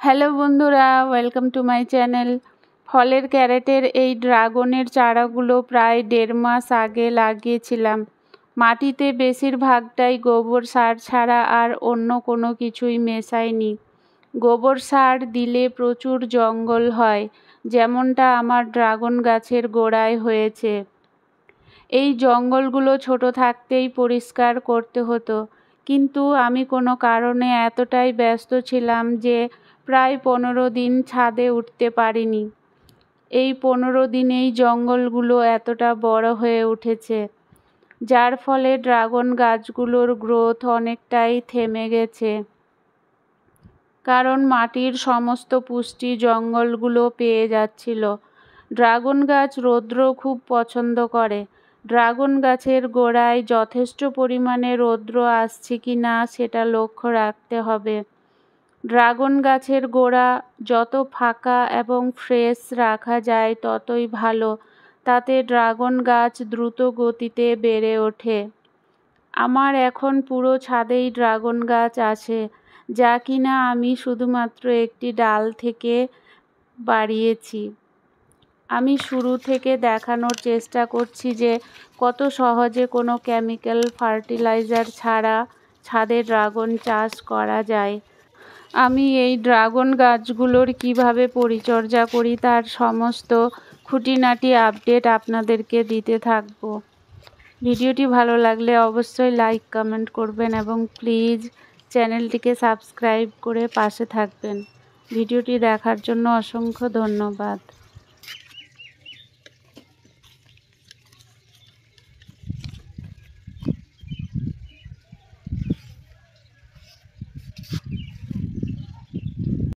Hello বন্ধুরা, welcome to my channel. ফলের ক্যারেটের এই ড্রাগনের চারাগুলো প্রায় 1.5 মাস আগে লাগিয়েছিলাম। মাটিতে বেশিরভাগটাই গোবর সার ছাড়া আর অন্য কোনো কিছুই মেশাইনি। গোবর সার দিলে প্রচুর জঙ্গল হয়, যেমনটা আমার ড্রাগন গাছের গোড়ায় হয়েছে। এই জঙ্গলগুলো ছোট থাকতেই পরিষ্কার করতে হতো, কিন্তু আমি কোনো কারণে এতটাই ব্যস্ত ছিলাম যে প্রায় 15 দিন ছাদে উঠতে পারিনি। এই 15 দিনেই জঙ্গলগুলো এতটা বড় হয়ে উঠেছে, যার ফলে ড্রাগন গাছগুলোর গ্রোথ অনেকটাই থেমে গেছে। কারণ মাটির সমস্ত পুষ্টি জঙ্গলগুলো পেয়ে যাচ্ছিল। ড্রাগন গাছ রৌদ্র খুব পছন্দ করে। ড্রাগন গাছের গোড়ায় যথেষ্ট পরিমাণে রৌদ্র আসছে কি না সেটা লক্ষ্য রাখতে হবে। ড্রাগন গাছের গোড়া যত ফাঁকা এবং ফ্রেশ রাখা যায় ততই ভালো, তাতে ড্রাগন গাছ দ্রুত গতিতে বেড়ে ওঠে। আমার এখন পুরো ছাদেই ড্রাগন গাছ আছে, যা কিনা আমি শুধুমাত্র একটি ডাল থেকে বাড়িয়েছি। আমি শুরু থেকে দেখানোর চেষ্টা করছি যে কত সহজে কোনো কেমিক্যাল ফার্টিলাইজার ছাড়া ছাদে ড্রাগন চাষ করা যায়। আমি এই ড্রাগন গাছগুলোর কিভাবে পরিচর্যা করি তার সমস্ত খুঁটিনাটি আপডেট আপনাদেরকে দিতে থাকব। ভিডিওটি ভালো লাগলে অবশ্যই লাইক কমেন্ট করবেন এবং প্লিজ চ্যানেলটিকে সাবস্ক্রাইব করে পাশে থাকবেন। ভিডিওটি দেখার জন্য অসংখ্য ধন্যবাদ।